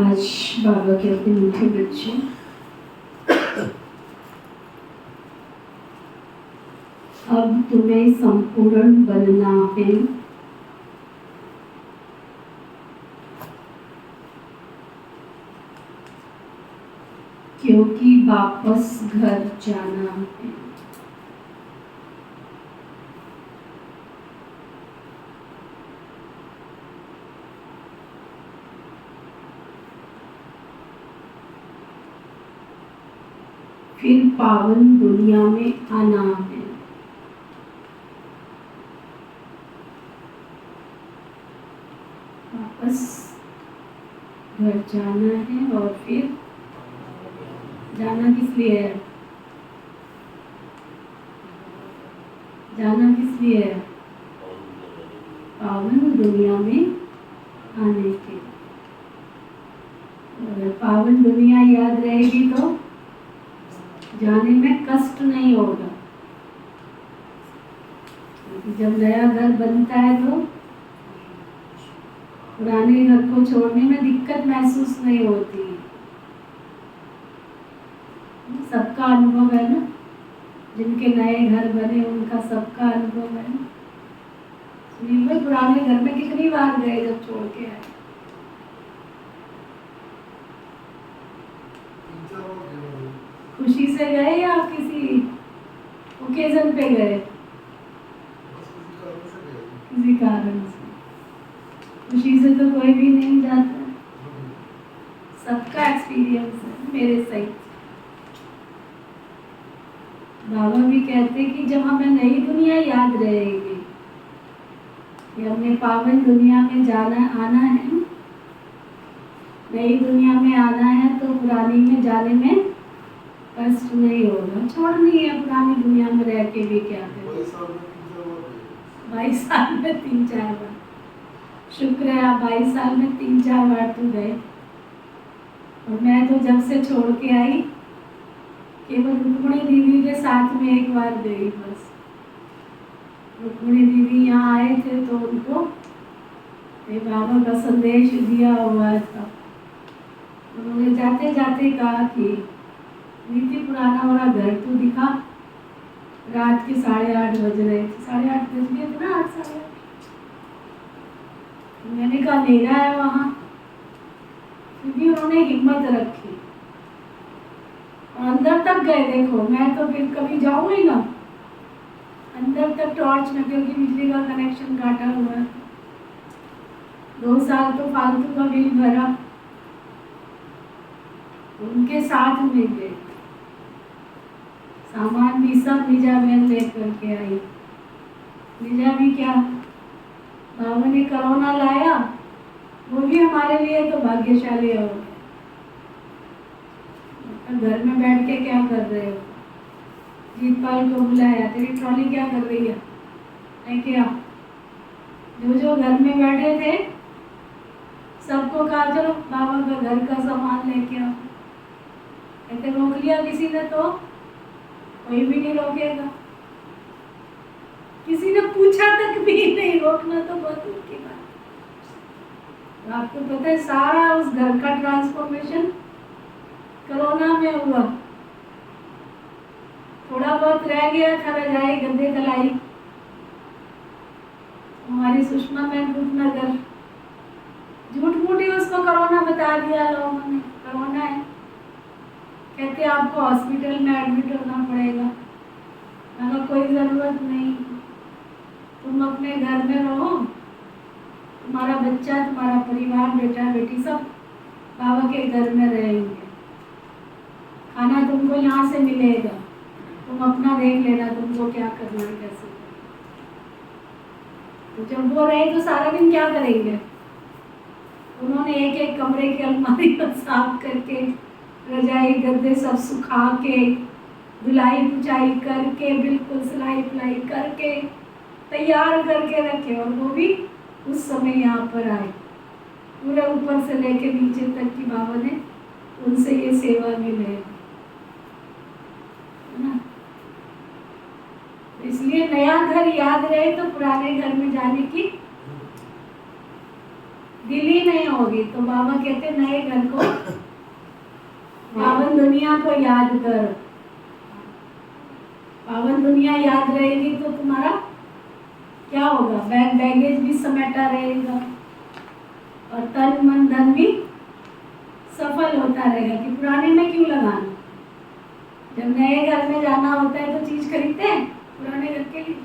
आज बाबा के अपने मीठे बच्चे अब तुम्हें संपूर्ण बनना है। क्योंकि वापस घर जाना है। फिर पावन दुनिया में आना है। वापस घर जाना है और फिर जाना किस लिए है? जाना किस लिए है? पावन दुनिया में आने के। अगर पावन दुनिया याद रहेगी तो जाने में कष्ट नहीं होगा। जब नया घर बनता है तो पुराने घर को छोड़ने में दिक्कत महसूस नहीं होती। सबका अनुभव है ना, जिनके नए घर बने उनका सबका अनुभव है ना। सुनील भाई पुराने घर में कितनी बार गए जब छोड़ के आए? खुशी से गए या किसी ओकेजन पे गए? किसी कारण से। खुशी से तो कोई भी नहीं जाता। सबका एक्सपीरियंस है मेरे सही। बाबा भी कहते कि जब हमें नई दुनिया याद रहेगी कि हमने पावन दुनिया में जाना आना है, नई दुनिया में आना है, तो पुरानी में जाने में कष्ट नहीं होगा। छोड़नी है पुरानी दुनिया में रह के भी क्या करें। 22 साल में 3-4 बार। शुक्र है आप 22 साल में 3-4 बार तो गए। और मैं तो जब से छोड़ के आई केवल रुक्मणी दीदी के साथ में एक बार गई बस। रुक्मणी दीदी यहाँ आए थे तो उनको बाबा का संदेश दिया हुआ था। उन्होंने जाते जाते कहा कि नीति पुराना वाला घर तो दिखा। रात के 8:30 बज रहे थे। 8:30 बज गए थे ना, 8 साढ़े 8। मैंने कहा अंधेरा है वहाँ, क्योंकि उन्होंने हिम्मत रखी। अंदर तक गए। देखो मैं तो फिर कभी जाऊंगी ना अंदर तक टॉर्च में, क्योंकि बिजली का कनेक्शन काटा हुआ है। 2 साल तो फालतू का बिल भरा। उनके साथ में गए। सामान भी सब निजा बहन लेकर के आई। निजा भी क्या, बाबा ने कोरोना लाया, वो भी हमारे लिए तो भाग्यशाली हो गया। घर में बैठ के क्या कर रहे हो? जीतपाल को बुलाया, तेरी ट्रॉली क्या कर रही है? लेके आ। जो घर में बैठे थे सबको कहा चलो बाबा का घर का सामान लेके आओ। कहते रोक लिया किसी ने तो कोई भी नहीं रोकेगा। किसी ने पूछा तक भी नहीं, रोकना तो बहुत दूर की बात। आपको पता है सारा उस घर का ट्रांसफॉर्मेशन कोरोना में हुआ। थोड़ा बहुत रह गया था, रजाई गद्दे तलाई। हमारी सुषमा बहन रूपनगर झूठ मूठ ही उसको कोरोना बता दिया लोगों ने, कोरोना है। कहते आपको हॉस्पिटल में एडमिट होना पड़ेगा। मैंने कोई ज़रूरत नहीं, तुम अपने घर में रहो। तुम्हारा बच्चा, तुम्हारा परिवार, बेटा बेटी सब बाबा के घर में रहेंगे। खाना तुमको यहाँ से मिलेगा, तुम अपना देख लेना तुमको क्या करना है, कैसे करना। तो जब वो रहे तो सारा दिन क्या करेंगे? उन्होंने एक एक कमरे की अलमारी को साफ करके, रजाई गद्दे सब सुखा के, धुलाई पुछाई करके, बिल्कुल सिलाई पुलाई करके तैयार करके रखे। और वो भी उस समय यहाँ पर आए, पूरे ऊपर से लेके नीचे तक की बाबा ने उनसे ये सेवा मिले। इसलिए नया घर याद रहे तो पुराने घर में जाने की दिल ही नहीं होगी। तो बाबा कहते नए घर को, पावन दुनिया को याद कर। पावन दुनिया याद रहेगी तो तुम्हारा क्या होगा? बैग बैगेज भी समेटा रहेगा और तन मन धन भी सफल होता रहेगा। कि पुराने में क्यों लगाना, जब नए घर में जाना होता है तो चीज खरीदते हैं पुराने घर के लिए?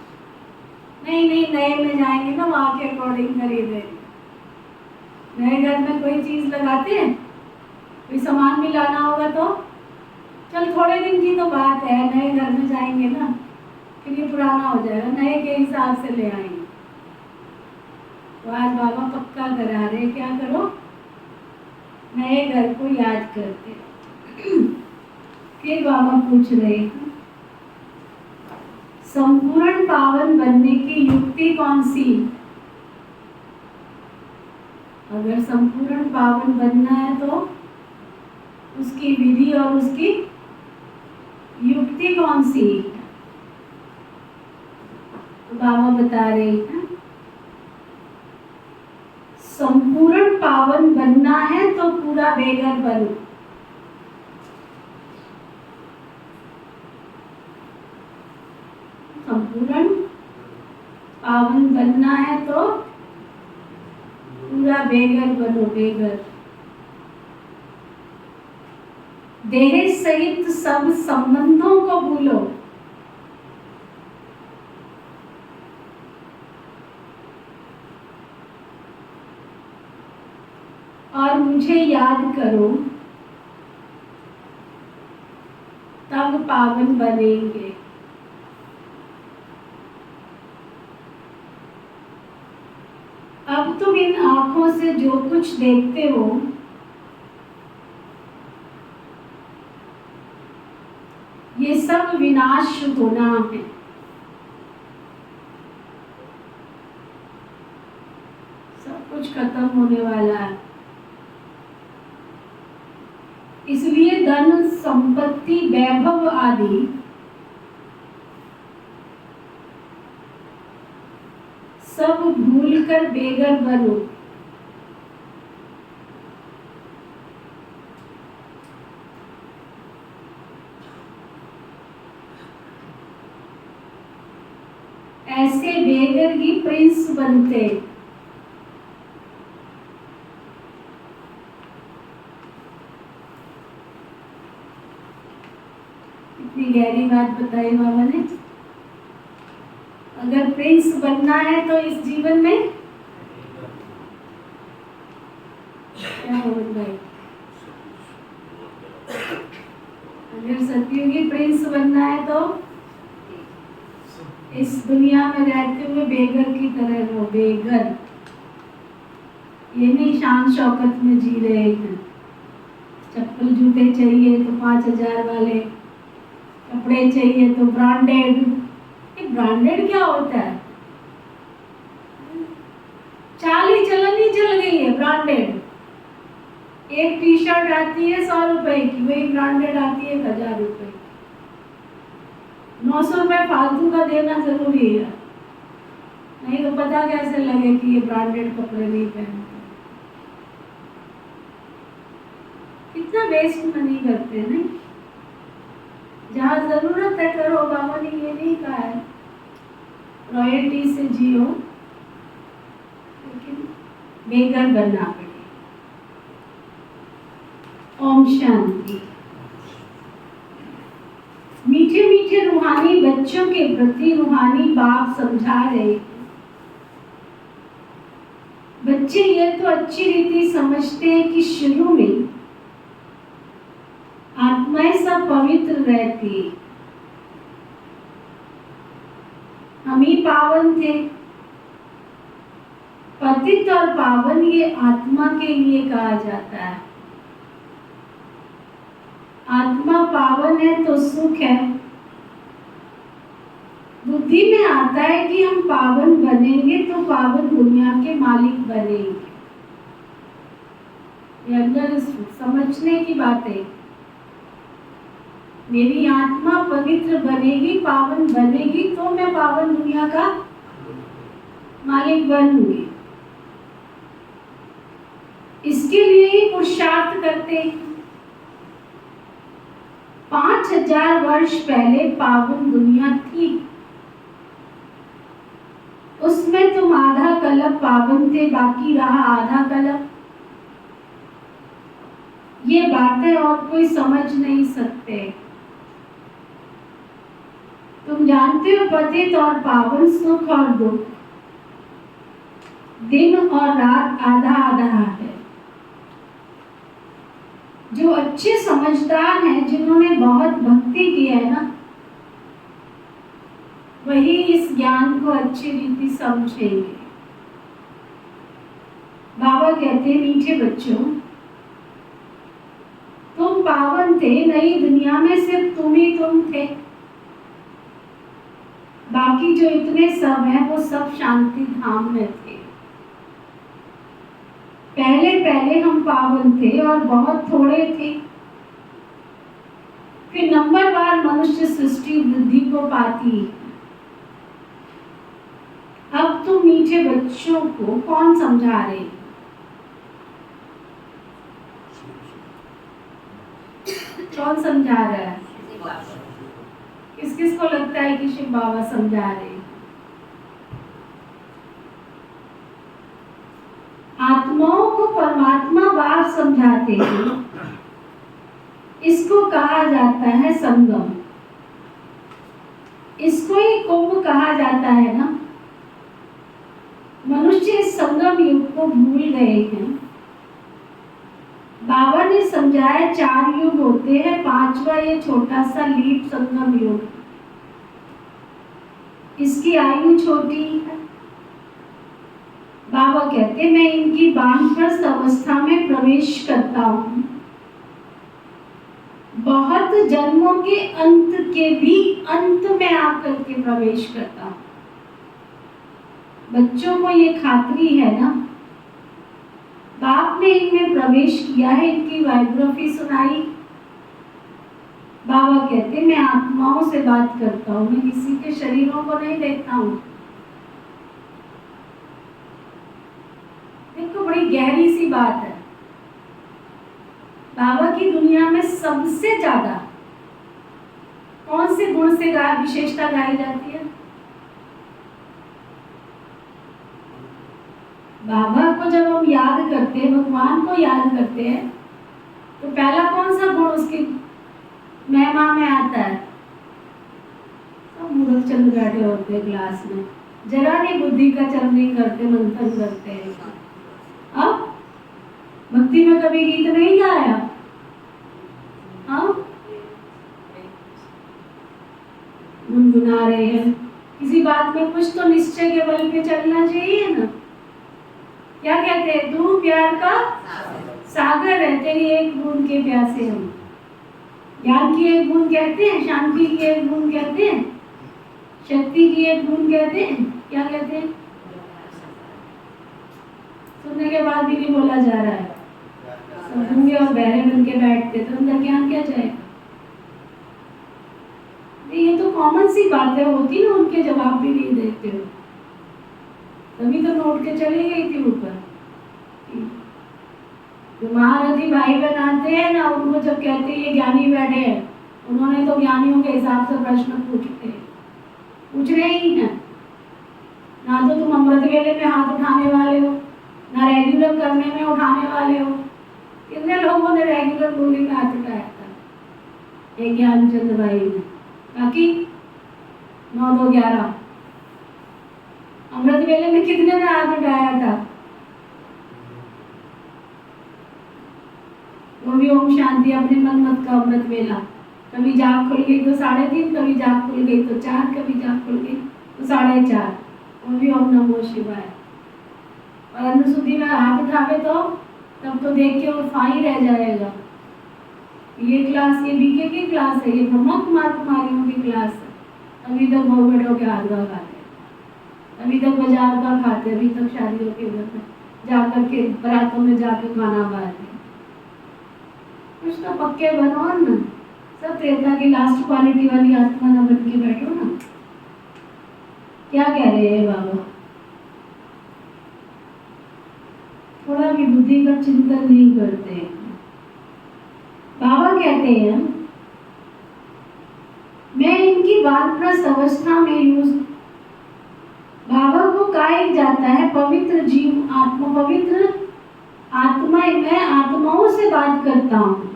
नहीं नहीं, नए में जाएंगे ना वहाँ के अकॉर्डिंग खरीदेंगे। नए घर में कोई चीज लगाते हैं, कोई सामान भी लाना होगा तो चल थोड़े दिन की तो बात है, नए घर में जाएंगे ना, फिर ये पुराना हो जाएगा, नए के हिसाब से ले आएंगे। तो आज बाबा पक्का करा रहे, क्या करो, नए घर को याद करते। फिर बाबा पूछ रहे हैं, संपूर्ण पावन बनने की युक्ति कौन सी? अगर संपूर्ण पावन बनना है तो उसकी विधि और उसकी युक्ति कौन सी? तो बाबा बता रहे हैं, संपूर्ण पावन बनना है तो पूरा बेघर बनो। संपूर्ण पावन बनना है तो पूरा बेघर बनो, बेघर। देह सहित सब संबंधों को भूलो। और मुझे याद करो, तब पावन बनेंगे। अब तुम इन आंखों से जो कुछ देखते हो ये सब विनाश होना है। सब कुछ खत्म होने वाला है। इसलिए धन संपत्ति वैभव आदि सब भूलकर बेघर बनो। ऐसे बेघर ही प्रिंस बनते। इतनी गहरी बात बताई बाबा ने। अगर प्रिंस बनना है तो इस जीवन में क्या हो भाई, अगर सतयुगी प्रिंस बनना है तो इस दुनिया में रहते हुए बेघर की तरह रहो, बेघर। ये नहीं शान शौकत में जी रहे हैं। चप्पल जूते चाहिए तो 5,000 वाले, कपड़े चाहिए तो ब्रांडेड। ये ब्रांडेड क्या होता है? चाल ही चलन ही चल गई है ब्रांडेड। एक टी शर्ट आती है 100 रुपए की, वही ब्रांडेड आती है 1000 रुपए। 900 रुपए फालतू का देना जरूरी है, नहीं तो पता कैसे लगे कि ये ब्रांडेड कपड़े नहीं पहनते। कितना वेस्ट मनी करते हैं। नहीं, जहाँ जरूरत है करो। बाबा ने ये नहीं कहा है रॉयल्टी से जियो, लेकिन बेघर बनना पड़े। ओम शांति। मीठे मीठे रूहानी बच्चों के प्रति रूहानी बाप समझा रहे। बच्चे ये तो अच्छी रीति समझते हैं कि शुरू में आत्माएं सब पवित्र रहती, हम ही पावन थे। पतित और पावन ये आत्मा के लिए कहा जाता है। आत्मा पावन है तो सुख है। बुद्धि में आता है कि हम पावन बनेंगे तो पावन दुनिया के मालिक बनेंगे। ये अंदर समझने की बात है। मेरी आत्मा पवित्र बनेगी, पावन बनेगी तो मैं पावन दुनिया का मालिक बनूंगी। इसके लिए ही पुरुषार्थ करते हैं। 5000 वर्ष पहले पावन दुनिया थी, उसमें तुम आधा कल्प पावन थे, बाकी रहा आधा कल्प। ये बातें और कोई समझ नहीं सकते। तुम जानते हो पतित और पावन, सुख और दुख, दिन और रात आधा आधा है। जो अच्छे समझदार हैं, जिन्होंने बहुत भक्ति की है ना, वही इस ज्ञान को अच्छी रीति समझेंगे। बाबा कहते हैं, मीठे बच्चों, तुम पावन थे, नई दुनिया में सिर्फ तुम ही तुम थे। बाकी जो इतने सब हैं वो सब शांति धाम में थे। पहले पहले हम पावन थे और बहुत थोड़े थे, फिर नंबरवार मनुष्य सृष्टि वृद्धि को पाती है। अब तुम मीठे बच्चों को कौन समझा रहे? कौन समझा रहा है? किस किस को लगता है कि शिव बाबा समझा रहे? आत्माओं को परमात्मा बाप समझाते हैं। इसको कहा जाता है संगम। इसको ही कुंभ कहा जाता है ना। मनुष्य इस संगम युग को भूल गए हैं। बाबा ने समझाया 4 युग होते हैं, 5वां ये छोटा सा लीप संगम युग। इसकी आयु छोटी है। बाबा कहते, मैं इनकी वानप्रस्थ अवस्था में प्रवेश करता हूँ। बहुत जन्मों के अंत के भी अंत में आकर के प्रवेश करता हूँ। बच्चों को ये खातरी है ना, बाप ने इनमें प्रवेश किया है, इनकी बायोग्राफी सुनाई। बाबा कहते, मैं आत्माओं से बात करता हूँ, मैं किसी के शरीरों को नहीं देखता हूँ। देखो, बड़ी गहरी सी बात है। बाबा की दुनिया में सबसे ज्यादा कौन से गुण से विशेषता गाई जाती है? बाबा को जब हम याद करते हैं, भगवान को याद करते हैं, तो पहला कौन सा गुण उसकी महिमा में आता है? सब मूर्ख चंद बैठे होते हैं क्लास में, जरा नहीं बुद्धि का चरनी करते, मंथन करते हैं। अब भक्ति में कभी गीत नहीं गाया? हाँ, गुनगुना रहे हैं। किसी बात में कुछ तो निश्चय के बल पे चलना चाहिए ना। क्या कहते हैं? तू प्यार का सागर है, तेरी एक बूंद के प्यासे हम। ज्ञान की एक बूंद कहते हैं, शांति की एक बूंद कहते हैं, शक्ति की एक बूंद कहते हैं। क्या कहते हैं? सुनने के बाद भी नहीं बोला जा रहा है। सब गूंगे और बहरे बन के बैठते तो अंदर ज्ञान क्या जाएगा? ये तो कॉमन सी बातें होती ना, उनके जवाब भी नहीं देते हो, तभी तो नोट के चली गई थी ऊपर। जो महारथी भाई बहन आते हैं ना, उनको जब कहते हैं ये ज्ञानी बैठे हैं, उन्होंने तो ज्ञानियों के हिसाब से प्रश्न पूछ रहे ही हैं। ना तो तुम अमृत वेले में हाथ उठाने वाले हो, ना रेगुलर करने में उठाने वाले हो। कितने लोगों ने रेगुलर बोली में हाथ उठाया था? एक ज्ञानचंद भाई ने, बाकी 9 2 11। अमृत वेले में कितने ने हाथ उठाया था? वो भी ओम शांति, अपने मन मत का अमृत वेला। कभी जाग खुल गई तो 3:30, कभी जाग खुल गई तो 4, कभी जाग खुल गई तो 4:30। वो भी ओम नमो शिवाय। और अनुसूदी में हाथ उठावे तो तब तो देख के वो फाई रह जाएगा। ये क्लास, ये बीके की क्लास है, ये ब्रह्मा कुमार कुमारियों की क्लास है। अभी तक भोगबेटों के हाथ का खाते, अभी तक बाजार का खाते, अभी तक शादियों के घर में जाकर के, बरातों में जाकर खाना खाते। कुछ तो पक्के बनो ना, सब त्रेता की लास्ट क्वालिटी वाली आत्मा न बन के बैठो ना। क्या कह रहे हैं बाबा? थोड़ा भी बुद्धि का चिंतन नहीं करते। बाबा कहते हैं, मैं इनकी वानप्रस्थ अवस्था में यूज। बाबा को कहा जाता है पवित्र जीव आत्मा, पवित्र आत्मा। मैं आत्माओं से बात करता हूँ।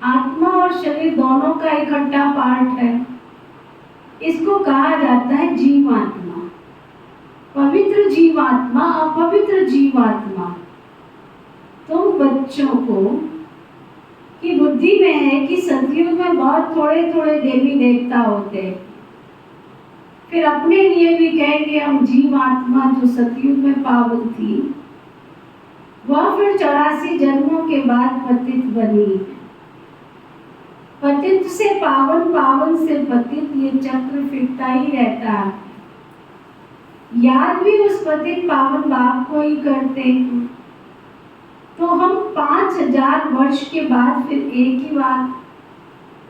आत्मा और शरीर दोनों का इकट्ठा पार्ट है। इसको कहा जाता है जीवात्मा। पवित्र जीवात्मा, अपवित्र जीवात्मा। तो बच्चों को की बुद्धि में है कि सतयुग में बहुत थोड़े थोड़े देवी देवता होते, फिर अपने लिए भी कहेंगे हम जीवात्मा जो सतयुग में पावन थी, वह फिर 84 जन्मों के बाद पतित बनी। पतित से पावन, पावन से पतित, ये चक्र फिरता ही रहता है। याद भी उस पतित पावन बाप को ही करते हैं। तो हम 5000 वर्ष के बाद फिर एक ही बार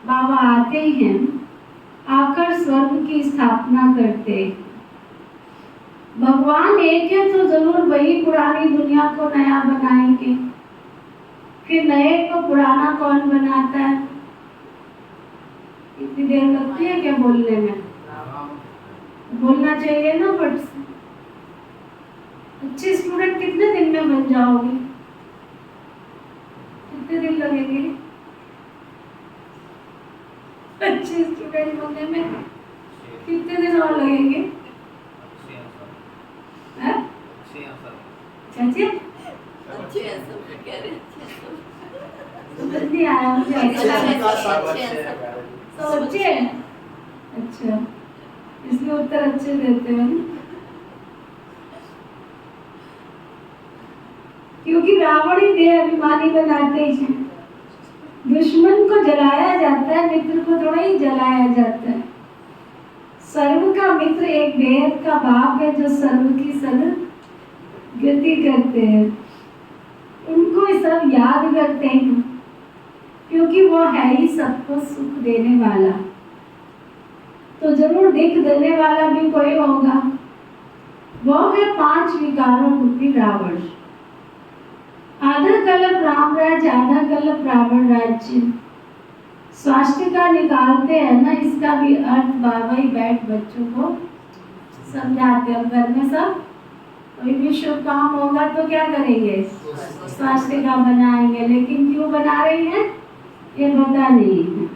बाबा आते हैं, आकर स्वर्ग की स्थापना करते। भगवान एक है तो जरूर वही पुरानी दुनिया को नया बनाएंगे। फिर नए को पुराना कौन बनाता है? इतनी देर लगती है क्या बोलने में? बोलना चाहिए ना फट से। अच्छे स्टूडेंट कितने दिन में बन जाओगे? कितने दिन लगेंगे अच्छे स्टूडेंट बनने में? कितने दिन और लगेंगे? चाची समझ नहीं आया मुझे। अच्छे हैं, अच्छा, इसलिए उत्तर अच्छे देते हैं। क्योंकि रावण ही देह अभिमानी बनाते हैं। दुश्मन को जलाया जाता है, मित्र को थोड़ा ही जलाया जाता है। सर्व का मित्र एक बेहद का बाप है जो सर्व की सदगति करते हैं। उनको सब याद करते हैं क्योंकि वो है ही सबको सुख देने वाला। तो जरूर दिख देने वाला भी कोई होगा, वो है 5 विकारों रूपी रावण। आधा कल्प राम राज्य, आधा कल्प रावण राज्य। स्वास्थ्य का निकालते हैं ना, इसका भी अर्थ बाबा ही बैठ बच्चों को समझाते हैं। घर में सब कोई भी शुभ काम होगा तो क्या करेंगे? स्वास्थ्य का बनाएंगे। लेकिन क्यों बना रहे हैं ये पता नहीं है।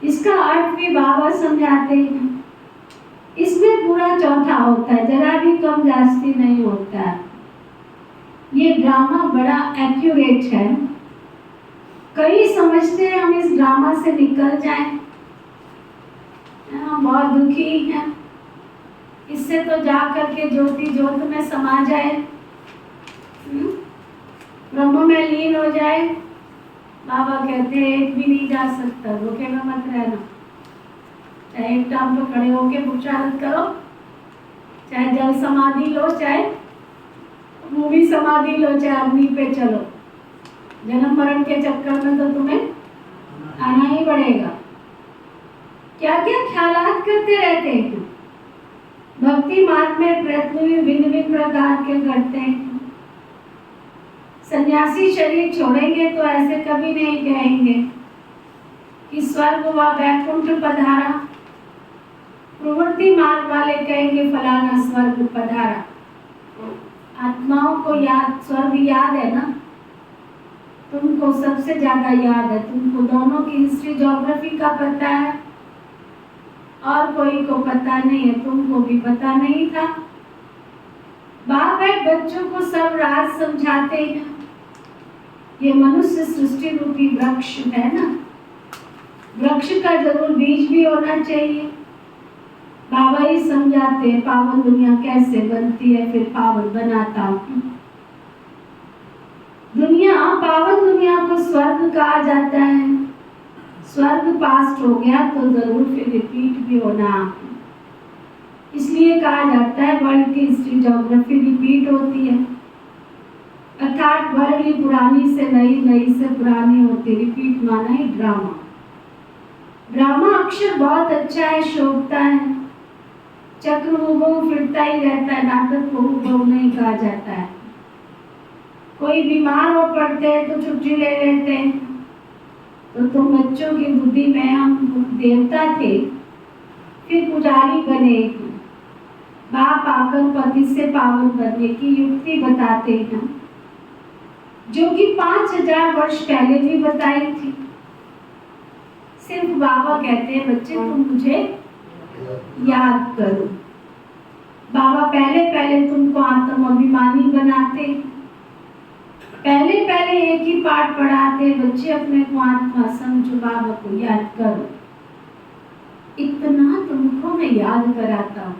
इसका अर्थ भी बाबा समझाते हैं। इसमें पूरा चौथा होता है, जरा भी कम जास्ती नहीं होता है। ये ड्रामा बड़ा एक्यूरेट है। कई समझते हैं हम इस ड्रामा से निकल जाएं, हम बहुत दुखी हैं, इससे तो जा करके ज्योति ज्योत में समा जाए, ब्रह्म में लीन हो जाए। बाबा कहते हैं एक भी नहीं जा सकता, धोखे में मत रहना। चाहे एक टांग पे खड़े होके पुरुषार्थ करो, चाहे जल समाधि लो, चाहे मूवी समाधि लो, चाहे अग्नि पे चलो, जन्म मरण के चक्कर में तो तुम्हें आना ही पड़ेगा। क्या क्या ख्यालात करते रहते हैं। भक्ति मार्ग में प्रयत्न भी भिन्न भिन्न प्रकार के करते हैं। सन्यासी शरीर छोड़ेंगे तो ऐसे कभी नहीं कहेंगे कि स्वर्ग व वैकुंठ पधारा। प्रवृत्ति मार्ग वाले कहेंगे फलाना स्वर्ग पधारा। आत्माओं को याद, स्वर्ग याद है ना, तुमको सबसे ज्यादा याद है। तुमको दोनों की हिस्ट्री ज्योग्राफी का पता है और कोई को पता नहीं है, तुमको भी पता नहीं था। बाप है बच्चों को सब राज समझाते हैं। ये मनुष्य सृष्टि रूपी वृक्ष है ना, वृक्ष का जरूर बीज भी होना चाहिए। बाबा ही समझाते हैं पावन दुनिया कैसे बनती है, फिर पावन बनाता हूँ। दुनिया, पावन दुनिया को स्वर्ग कहा जाता है। स्वर्ग पास्ट हो गया तो जरूर फिर रिपीट भी होना, इसलिए कहा जाता है वर्ल्ड की हिस्ट्री ज्योग्राफी रिपीट होती है। अर्थात वर्ल्ड ही पुरानी से नई, नई से पुरानी होती। रिपीट माना ही ड्रामा। ड्रामा अक्षर बहुत अच्छा है, शोभता है। चक्र हुबहू फिरता ही रहता है, नाटक को हुबहू नहीं कहा जाता है। कोई बीमार हो पड़ते हैं तो छुट्टी ले लेते हैं। तो तुम बच्चों की बुद्धि में हम देवता थे, फिर पुजारी बने। बाप आकर पति से पावन बनने की युक्ति बताते हैं, जो कि 5000 वर्ष पहले भी बताई थी। सिर्फ बाबा कहते हैं बच्चे तुम मुझे याद करो। बाबा पहले पहले तुमको आत्म अभिमानी बनाते, पहले पहले एक ही पाठ पढ़ाते, बच्चे अपने को आत्मा समझो, बाबा को याद करो। इतना तुमको मैं याद कराता हूँ।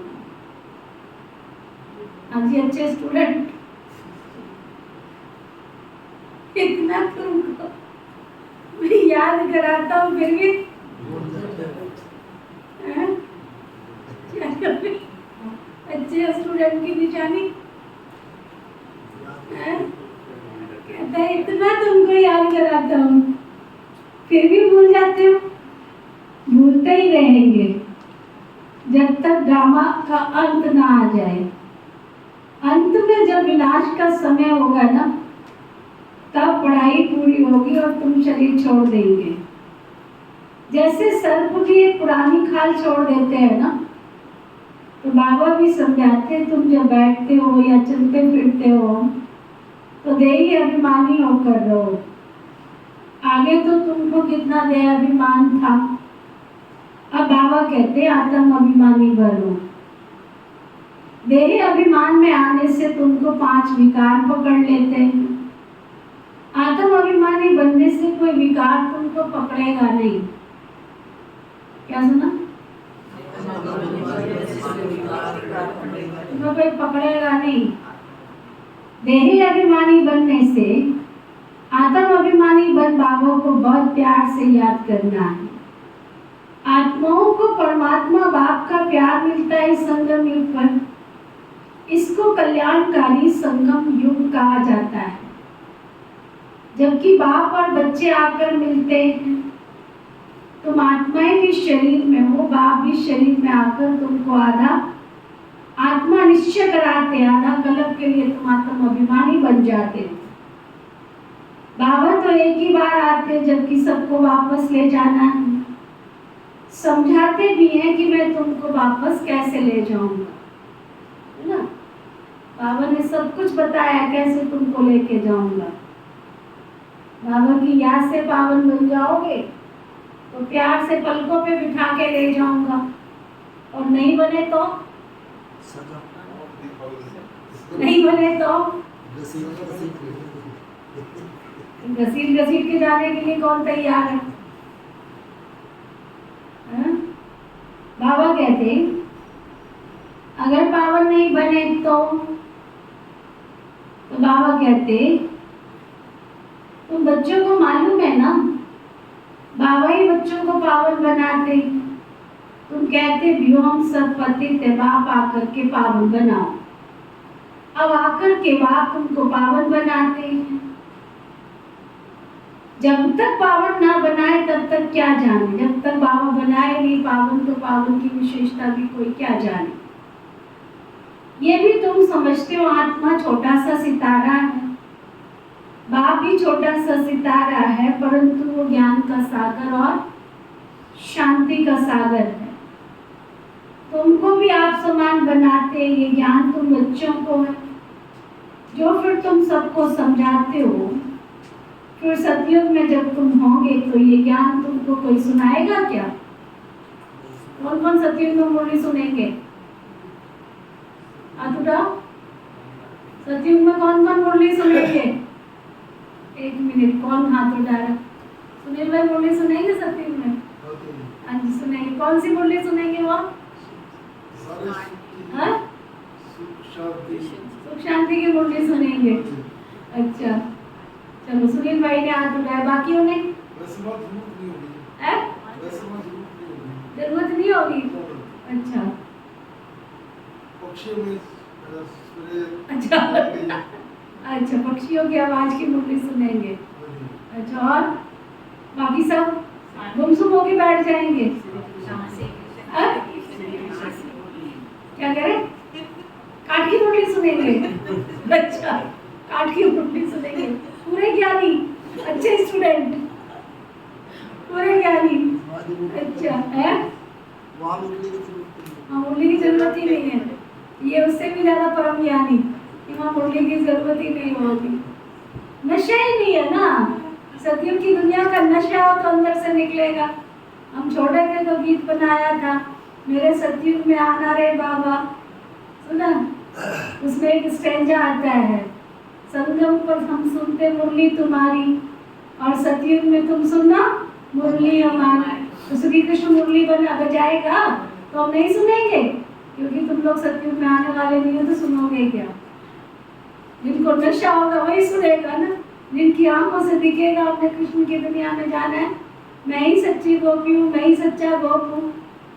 हाँ जी अच्छे स्टूडेंट, इतना तुमको मैं याद कराता हूँ फिर भी अच्छे स्टूडेंट की निशानी कहता है इतना तुमको याद कराता हूँ फिर भी भूल जाते हो। भूलते ही रहेंगे जब तक ड्रामा का अंत ना आ जाए। अंत में जब विनाश का समय होगा ना, तब पढ़ाई पूरी होगी और तुम शरीर छोड़ देंगे। जैसे सर्प भी एक पुरानी खाल छोड़ देते हैं ना, तो बाबा भी समझाते हैं तुम जब बैठते हो या चलते फिरते हो तो देही अभिमानी होकर रहो। आगे तो तुमको कितना देह अभिमान था, अब बाबा कहते हैं आत्म अभिमानी बनो। देह अभिमान में आने से तुमको 5 विकार पकड़ लेते हैं। आत्म अभिमानी बनने से कोई विकार तुमको पकड़ेगा नहीं। क्या सुना? तुमको कोई पकड़ेगा नहीं। देही अभिमानी बनने से आत्म अभिमानी बन बाबा को बहुत प्यार से याद करना है। आत्माओं को परमात्मा बाप का प्यार मिलता है संगम युग पर। इसको कल्याणकारी संगम युग कहा जाता है। जबकि बाप और बच्चे आकर मिलते हैं, तुम आत्माएं भी शरीर में हो, बाप भी शरीर में आकर तुमको आधा आत्मा निश्चय कराते, आधा कल्प के लिए तुम आत्म अभिमानी बन जाते। बाबा तो एक ही बार आते जबकि सबको वापस ले जाना है। समझाते भी हैं कि मैं तुमको वापस कैसे ले जाऊंगा, है ना। बाबा ने सब कुछ बताया कैसे तुमको लेके जाऊंगा। बाबा की याद से पावन बन जाओगे तो प्यार से पलकों पे बिठा के ले जाऊंगा, और नहीं बने तो घसीट घसीट के जाने के लिए कौन तैयार है? बाबा कहते अगर पावन नहीं बने तो बाबा कहते तुम बच्चों को मालूम है ना, बाबा ही बच्चों को पावन बनाते। तुम कहते भी हो हम सब पतित है, बाप आकर के पावन बनाओ। अब आकर के बाप तुमको पावन बनाते हैं। जब तक पावन ना बनाए तब तक क्या जाने, जब तक बाबा बनाए नहीं पावन तो पावन की विशेषता भी कोई क्या जाने। ये भी तुम समझते हो आत्मा छोटा सा सितारा है, बाप भी छोटा सा सितारा है, परंतु वो ज्ञान का सागर और शांति का सागर है। तुमको भी आप समान बनाते, ये ज्ञान तुम बच्चों को है जो फिर तुम सबको समझाते हो। फिर सतयुग में जब तुम होंगे तो ये ज्ञान तुमको कोई सुनाएगा क्या? कौन कौन सतयुग में मुरली सुनेंगे? हाथ उठाओ। सतयुग में कौन कौन मुरली सुनेंगे? एक मिनट, कौन हाथ उठा रहा? सुनील भाई मुरली सुनेंगे सतयुग में? हाँ जी सुनेंगे। कौन सी मुरली सुनेंगे वो? सुख शांति की मुरली सुनेंगे। अच्छा चलो, सुनील भाई ने हाथ उठाया, बाकियों ने? जरूरत नहीं होगी। अच्छा अच्छा पक्षियों की आवाज की मुरली सुनेंगे। अच्छा और बाकी सब गुमसुम होके बैठ जाएंगे। क्या कह रहे? काठ की मुरली सुनेंगे। अच्छा काठ की मुरली सुनेंगे। पूरे ज्ञानी, अच्छे स्टूडेंट, पूरे ज्ञानी। अच्छा है, मुरली की जरूरत ही नहीं है। ये उससे भी ज्यादा परम ज्ञानी कि वहाँ मुरली की जरूरत ही नहीं होगी। नशा ही नहीं है ना। सतयुग की दुनिया का नशा हो तो अंदर से निकलेगा। हम छोटे थे तो गीत बनाया था, मेरे सतयुग में आना रे बाबा, सुना? उसमें एक स्टेंजा आता है, संगम पर हम सुनते मुरली तुम्हारी और सतयुग में तुम सुनना मुरली हमारी। तो श्री कृष्ण मुरली बजाएगा तो हम नहीं सुनेंगे, क्योंकि तुम लोग सतयुग में आने वाले नहीं हो, तो सुनोगे क्या? जिनको नशा होगा वही सुनेगा ना, जिनकी आंखों से दिखेगा अपने कृष्ण की दुनिया में जाना है, मैं ही सच्ची गोपी हूँ, मैं ही सच्चा गोप हूँ।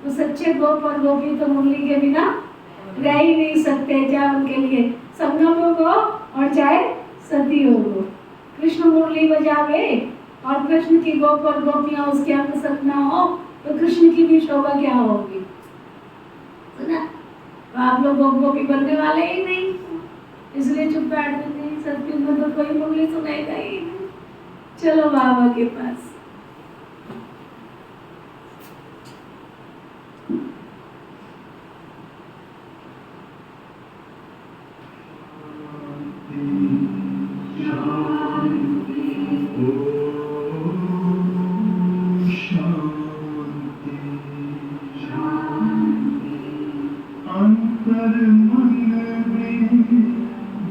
तो सच्चे गोप और गोपी तो मुरली के बिना रह ही नहीं सकते, चाहे उनके लिए संगम हो और चाहे सती हो। कृष्ण मुरली बजावे और कृष्ण की गोप और गोपियां उसके अंग संग ना हो, तो कृष्ण की भी शोभा क्या होगी? सुना? तो आप लोग गोप गोपी बनने वाले ही नहीं, इसलिए चुप बैठ जाते। सत्य में तो कोई मुरली सुनाएगा ही नहीं। चलो बाबा के पास। अंतर मन में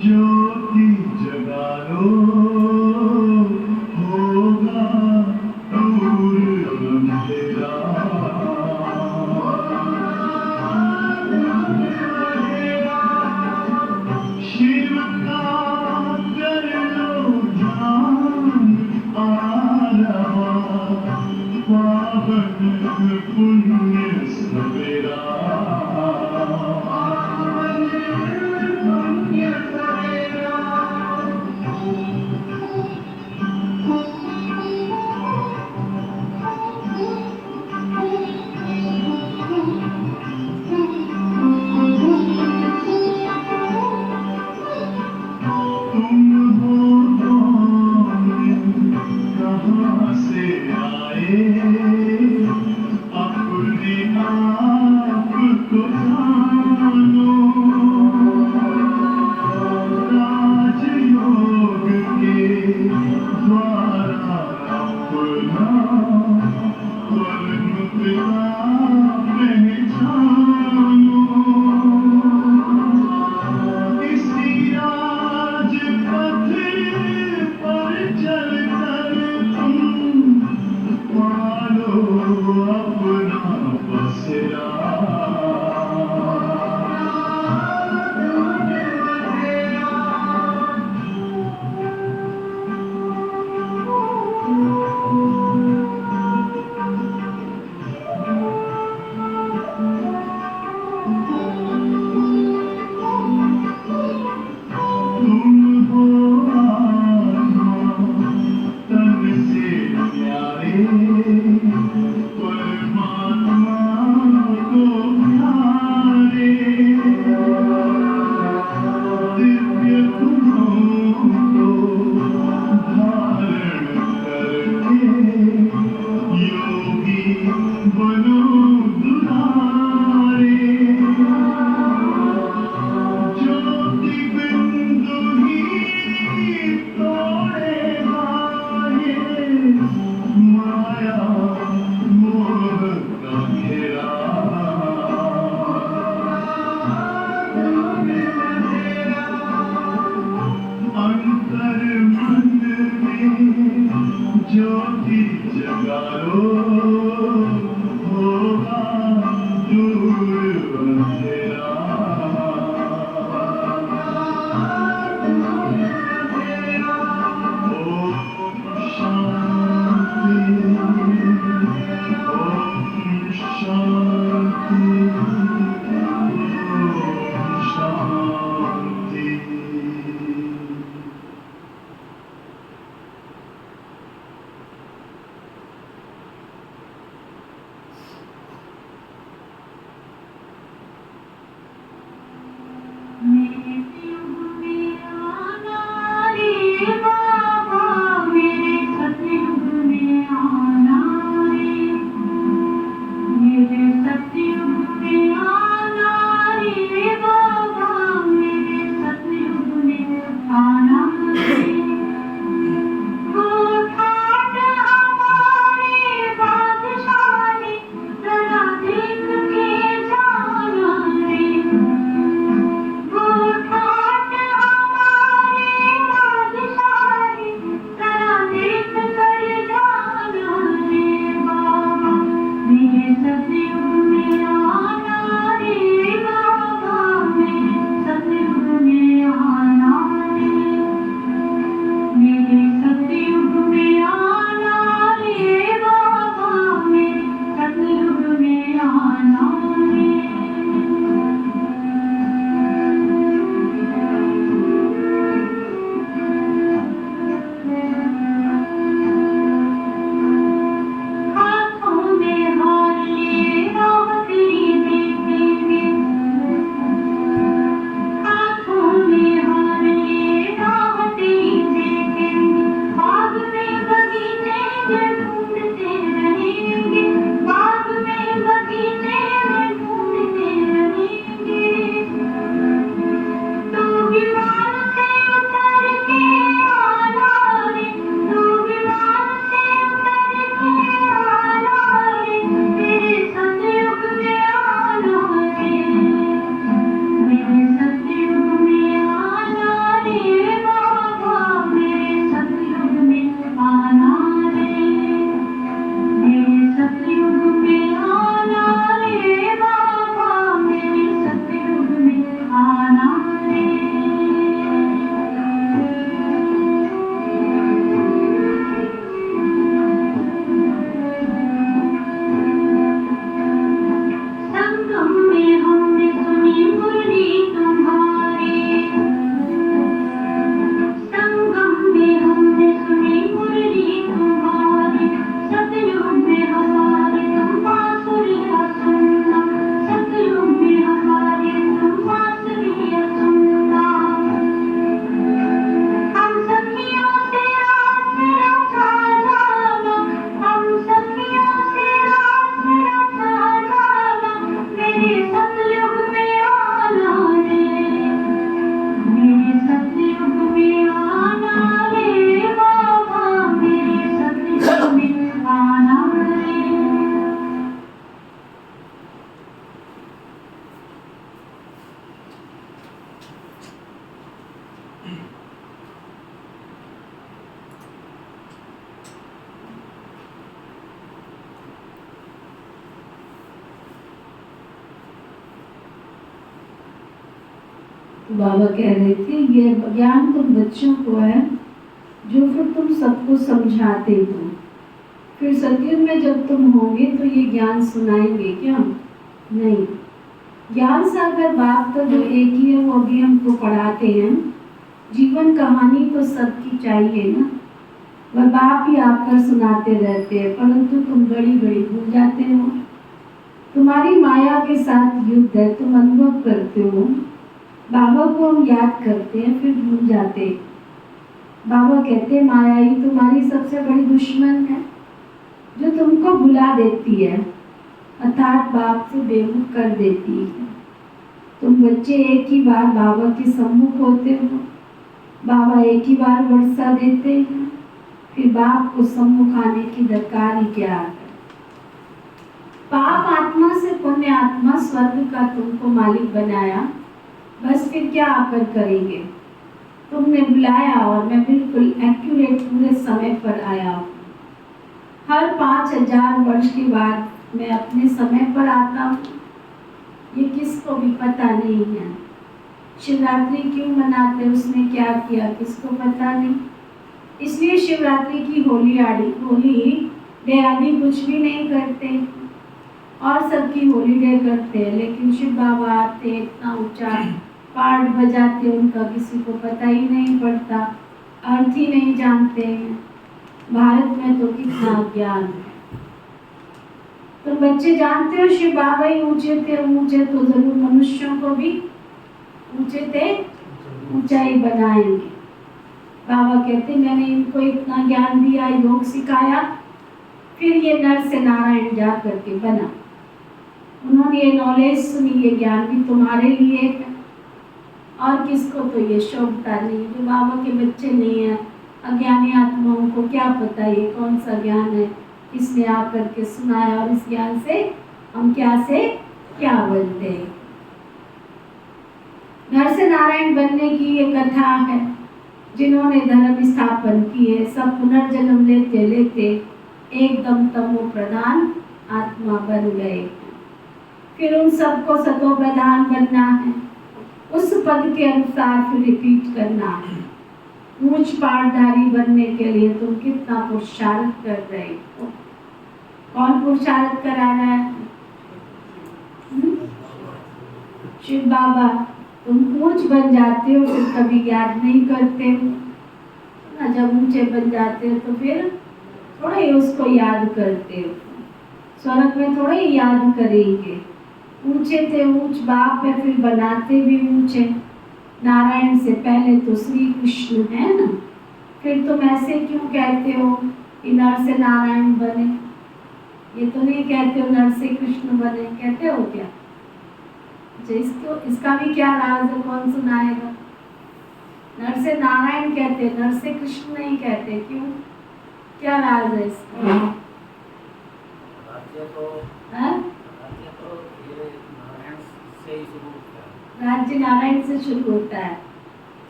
ज्योति जगा लो, होगा दूर अंधेरा। शिव का कर लो ध्यान, आ रहा पावन पुण्य सवेरा। कहाँ से आए अपने आप को जानो, राजयोग के द्वारा अपना वर्ण पिता पहचानो। इसी राजपथ पर चलकर तुम पालो अपना बसेरा। तुम हो आत्मा तन से प्यारे, परमात्मा को प्यारे। दिव्य गुणों को धारण करके योगी बनो दुलारे। ज्योति बिंदु ही तोड़ेगा ये माया मोह का घेरा। अंतर मन में ज्योति जगा लो, होगा दूर अंधेरा। बाबा कह रहे थे ये ज्ञान तुम बच्चों को है जो फिर तुम सबको समझाते हो, फिर सतयुग में जब तुम होंगे तो ये ज्ञान सुनाएंगे क्या? नहीं। ज्ञान सागर बाप तो जो एक ही है वो अभी हमको पढ़ाते हैं। जीवन कहानी तो सबकी चाहिए ना, वह बाप ही आकर सुनाते रहते हैं, परंतु तुम घड़ी घड़ी भूल जाते हो। तुम्हारी माया के साथ युद्ध है, तुम अनुभव करते हो। बाबा को हम याद करते हैं फिर भूल जाते। बाबा कहते माया ही तुम्हारी सबसे बड़ी दुश्मन है जो तुमको भुला देती है, अर्थात बाप से बेमुख कर देती है। तुम बच्चे एक ही बार बाबा के सम्मुख होते हो, बाबा एक ही बार वर्षा देते हैं, फिर बाप को सम्मुख आने की दरकार ही क्या है? पाप आत्मा से पुण्य आत्मा स्वर्ग का तुमको मालिक बनाया, बस फिर क्या आकर करेंगे? तुमने बुलाया और मैं बिल्कुल एक्यूरेट पूरे समय पर आया हूँ। हर 5000 वर्ष के बाद मैं अपने समय पर आता हूँ, ये किसको भी पता नहीं है। शिवरात्रि क्यों मनाते, उसने क्या किया किसको पता नहीं। इसलिए शिवरात्रि की होली डे आदि कुछ भी नहीं करते और सबकी होलीडे करते हैं, लेकिन शिव बाबा आते इतना ऊंचा पाठ बजाते, उनका किसी को पता ही नहीं पड़ता, अर्थ ही नहीं जानते हैं। भारत में तो कितना ज्ञान है। तो बच्चे जानते हो शिव बाबा ही ऊंचे थे, ऊंचे तो जरूर मनुष्यों को भी ऊंचे थे ऊंचाई बनाएंगे। बाबा कहते मैंने इनको इतना ज्ञान दिया, योग सिखाया, फिर ये नर से नारायण जा करके बना। उन्होंने ये नॉलेज सुनी, ये ज्ञान भी तुम्हारे लिए है और किसको तो ये शोभता नहीं। जो बाबा के बच्चे नहीं है, अज्ञानी आत्माओं को क्या पता ये कौन सा ज्ञान है, किसने आकर के सुनाया और इस ज्ञान से हम क्या से क्या बनते हैं। नर से नारायण बनने की ये कथा है। जिन्होंने धर्म स्थापन किए सब पुनर्जन्म लेते लेते एकदम तमो प्रधान आत्मा बन गए। फिर उन सबको सतो प्रधान बनना है, उस पद के अनुसार फिर रिपीट करना है। ऊंच पाठधारी बनने के लिए तुम कितना पुरुषार्थ कर रहे हो? कौन पुरुषार्थ करा रहा है? शिव बाबा। तुम ऊंच बन जाते हो फिर कभी याद नहीं करते हो ना, जब ऊंचे बन जाते हो तो फिर थोड़ा ही उसको याद करते हो। स्वर्ग में थोड़ा ही याद करेंगे। ऊंचे थे, ऊंच बाप है, फिर बनाते भी ऊंचे। नारायण से पहले तो श्री कृष्ण है ना, फिर तुम ऐसे क्यों कहते हो कि नर से नारायण बने? ये तो नहीं कहते हो नर से कृष्ण बने, कहते हो क्या? इसको इसका भी क्या राज है, कौन सुनाएगा? नर से नारायण कहते, नर से कृष्ण नहीं कहते, क्यों? क्या राज है इसका? राज्य नारायण से शुरू होता है,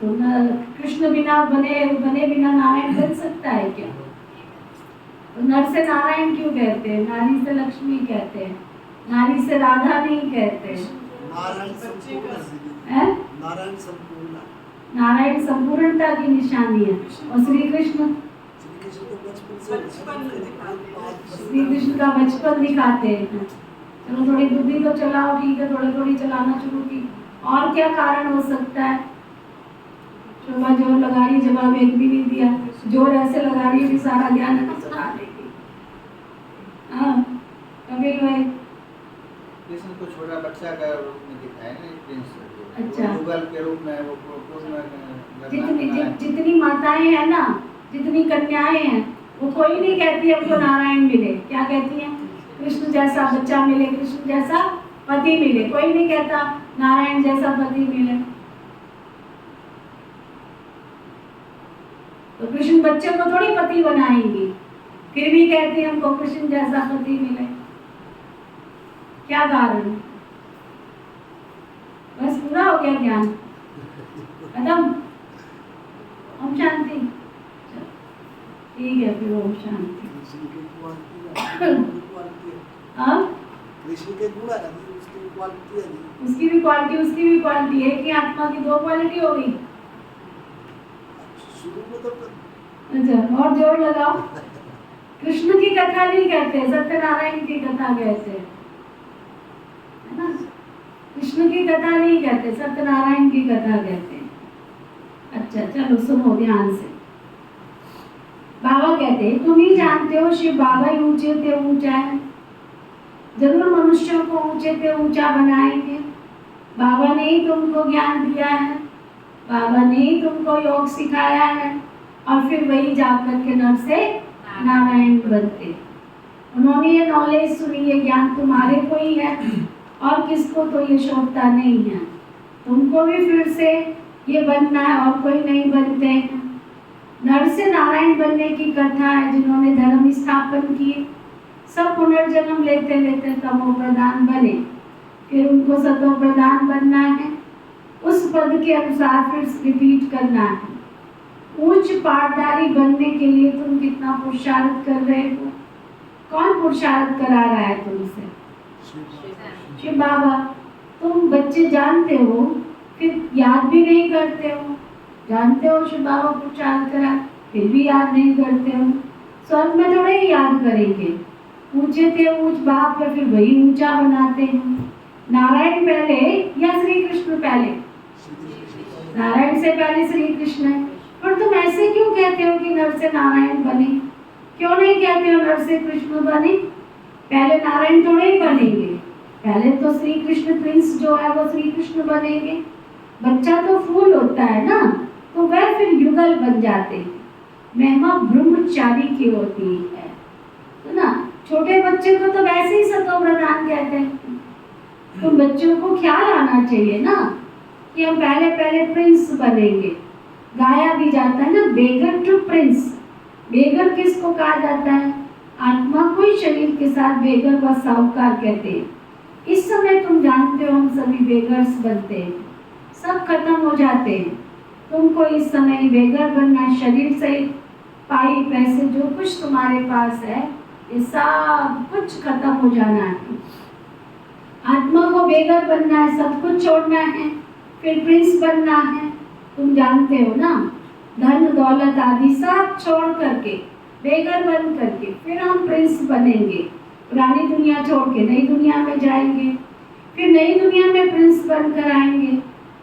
तो कृष्ण बिना बने बिना नारायण बन सकता है क्या? तो नर से नारायण क्यों कहते हैं? नारी से लक्ष्मी कहते हैं, नारी से राधा नहीं कहते। नारायण संपूर्णता की निशानी है। और श्री कृष्ण का बचपन दिखाते हैं। चलो थोड़ी बुद्धि तो चलाओ, ठीक है, थोड़ी थोड़ी चलाना शुरू की। और क्या कारण हो सकता है? शोभा जोर लगा रही, जवाब एक भी नहीं दिया। जोर ऐसे लगा रही है सारा ज्ञान सुना देगी। हाँ, कभी भाई कृष्ण को छोटा बच्चा का रूप में दिखाया ना, प्रिंस। अच्छा, युगल के रूप में वो जितनी माताएं हैं ना, जितनी कन्याएं हैं, वो कोई नहीं कहती हमको नारायण मिले। क्या कहती हैं? कृष्ण जैसा बच्चा मिले, कृष्ण जैसा पति मिले। कोई नहीं कहता नारायण जैसा पति मिले। तो कृष्ण बच्चे को थोड़ी पति बनाएंगी, फिर भी कहती हमको कृष्ण जैसा पति मिले। क्या कारण? बस पूरा हो गया ज्ञान खत्म। ओम शांति। ठीक है, फिर ओम शांति। अब कृष्ण के गुण है उसकी क्वालिटी है नहीं। उसकी भी क्वालिटी है कि आत्मा की दो क्वालिटी हो गई। शुरू में तो अच्छा, और जोर लगाओ। कृष्ण की कथा नहीं कहते, सत्यनारायण की कथा कहते हैं, है ना। कृष्ण की कथा नहीं कहते, सत्यनारायण की कथा कहते हैं। अच्छा चलो सुनो ध्यान से। बाबा कहते हैं तुम ही जानते हो शिव बाबा ही ऊंचे थे ऊंचा है, जरूर मनुष्यों को ऊंचे थे ऊंचा बनाएंगे। बाबा ने ही तुमको ज्ञान दिया है, बाबा ने ही तुमको योग सिखाया है, और फिर वही जाकर के नर से नारायण बनते। उन्होंने ये नॉलेज सुनी, ये ज्ञान तुम्हारे को ही है और किसको तो ये शोभता नहीं है। तुमको भी फिर से ये बनना है और कोई नहीं बनते हैं। नर से नारायण बनने की कथा है, जिन्होंने धर्म स्थापन किए सब पुनर्जन्म लेते लेते तमो प्रधान बने, फिर उनको सतो प्रधान बनना है। उस पद के अनुसार फिर रिपीट करना है। उच्च पाठधारी बनने के लिए तुम कितना पुरुषार्थ कर रहे हो? कौन पुरुषार्थ करा रहा है तुमसे? शिव बाबा। तुम बच्चे जानते हो, फिर याद भी नहीं करते हो। जानते हो शिव बाबा पुरुषार्थ करा, फिर भी याद नहीं करते हो। स्वर्ग में थोड़े ही याद करेंगे। ऊंचे थे ऊंच बाप या फिर वही ऊंचा बनाते हैं। नारायण पहले या श्री कृष्ण पहले? नारायण से पहले श्री कृष्ण है। पर तुम ऐसे क्यों कहते हो कि नर से नारायण बने? क्यों नहीं कहते हो नर से कृष्ण बने? पहले नारायण थोड़े ही बनेंगे, पहले तो श्री कृष्ण प्रिंस जो है वो श्री कृष्ण बनेंगे। बच्चा तो फूल होता है ना, तो वह फिर युगल बन जाते हैं। महिमा ब्रह्मचारी की होती है ना। छोटे बच्चे को तो वैसे ही सतो प्रधान कहते हैं। तो बच्चों को ख्याल आना चाहिए ना कि हम पहले पहले प्रिंस बनेंगे। गाया भी जाता है ना, बेगर टू प्रिंस। बेगर किसको कहा जाता है? आत्मा को ही शरीर के साथ बेगर व साहूकार कहते हैं। इस समय तुम जानते हो हम सभी बेगर्स बनते हैं, सब खत्म हो जाते हैं। तुमको इस समय बेगर बनना है, शरीर से पाई पैसे जो कुछ तुम्हारे पास है ये सब कुछ खत्म हो जाना है। आत्मा को बेगर बनना है, सब कुछ छोड़ना है, फिर प्रिंस बनना है। तुम जानते हो ना, धन दौलत आदि सब छोड़ करके बेगर बन करके फिर हम प्रिंस बनेंगे। पुरानी दुनिया छोड़ के नई दुनिया में जाएंगे, फिर नई दुनिया में प्रिंस बनकर आएंगे।